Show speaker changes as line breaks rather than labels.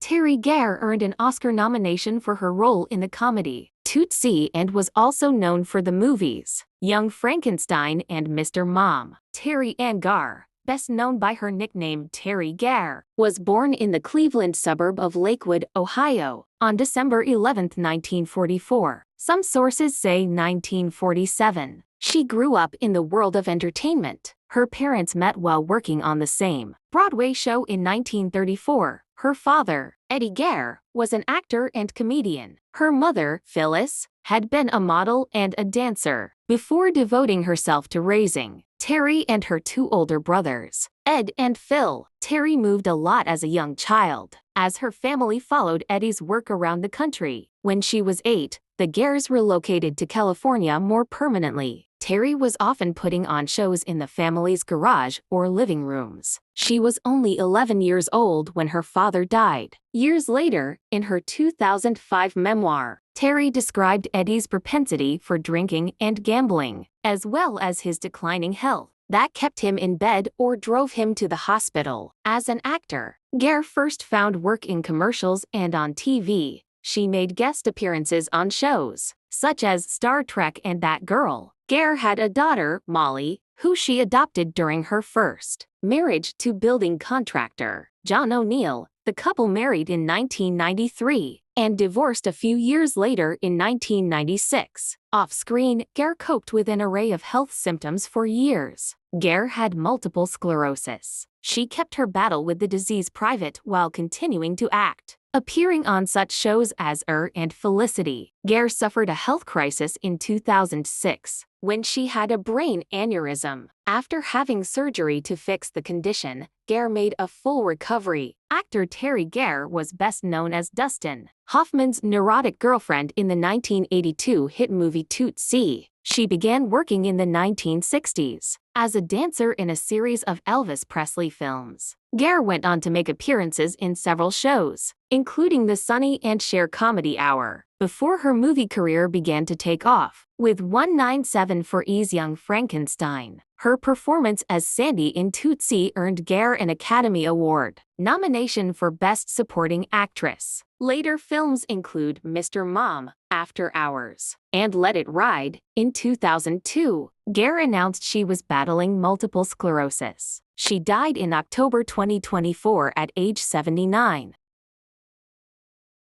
Teri Garr earned an Oscar nomination for her role in the comedy Tootsie and was also known for the movies Young Frankenstein and Mr. Mom. Teri Ann Garr, best known by her nickname Teri Garr, was born in the Cleveland suburb of Lakewood, Ohio, on December 11, 1944. Some sources say 1947. She grew up in the world of entertainment. Her parents met while working on the same Broadway show in 1934. Her father, Eddie Garr, was an actor and comedian. Her mother, Phyllis, had been a model and a dancer before devoting herself to raising Teri and her two older brothers, Ed and Phil. Teri moved a lot as a young child, as her family followed Eddie's work around the country. When she was 8, the Garrs relocated to California more permanently. Teri was often putting on shows in the family's garage or living rooms. She was only 11 years old when her father died. Years later, in her 2005 memoir, Teri described Eddie's propensity for drinking and gambling, as well as his declining health, that kept him in bed or drove him to the hospital. As an actor, Garr first found work in commercials and on TV. She made guest appearances on shows, such as Star Trek and That Girl. Garr had a daughter, Molly, who she adopted during her first marriage to building contractor John O'Neill. The couple married in 1993 and divorced a few years later in 1996. Off-screen, Garr coped with an array of health symptoms for years. Garr had multiple sclerosis. She kept her battle with the disease private while continuing to act, appearing on such shows as and Felicity. Garr suffered a health crisis in 2006 when she had a brain aneurysm. After having surgery to fix the condition, Garr made a full recovery. Actor Teri Garr was best known as Dustin Hoffman's neurotic girlfriend in the 1982 hit movie Tootsie. She began working in the 1960s as a dancer in a series of Elvis Presley films. Garr went on to make appearances in several shows, including the Sonny and Cher Comedy Hour, before her movie career began to take off, with 197 for E's Young Frankenstein. Her performance as Sandy in Tootsie earned Garr an Academy Award nomination for Best Supporting Actress. Later films include Mr. Mom, After Hours, and Let It Ride. In 2002, Garr announced she was battling multiple sclerosis. She died in October 2024 at age 79.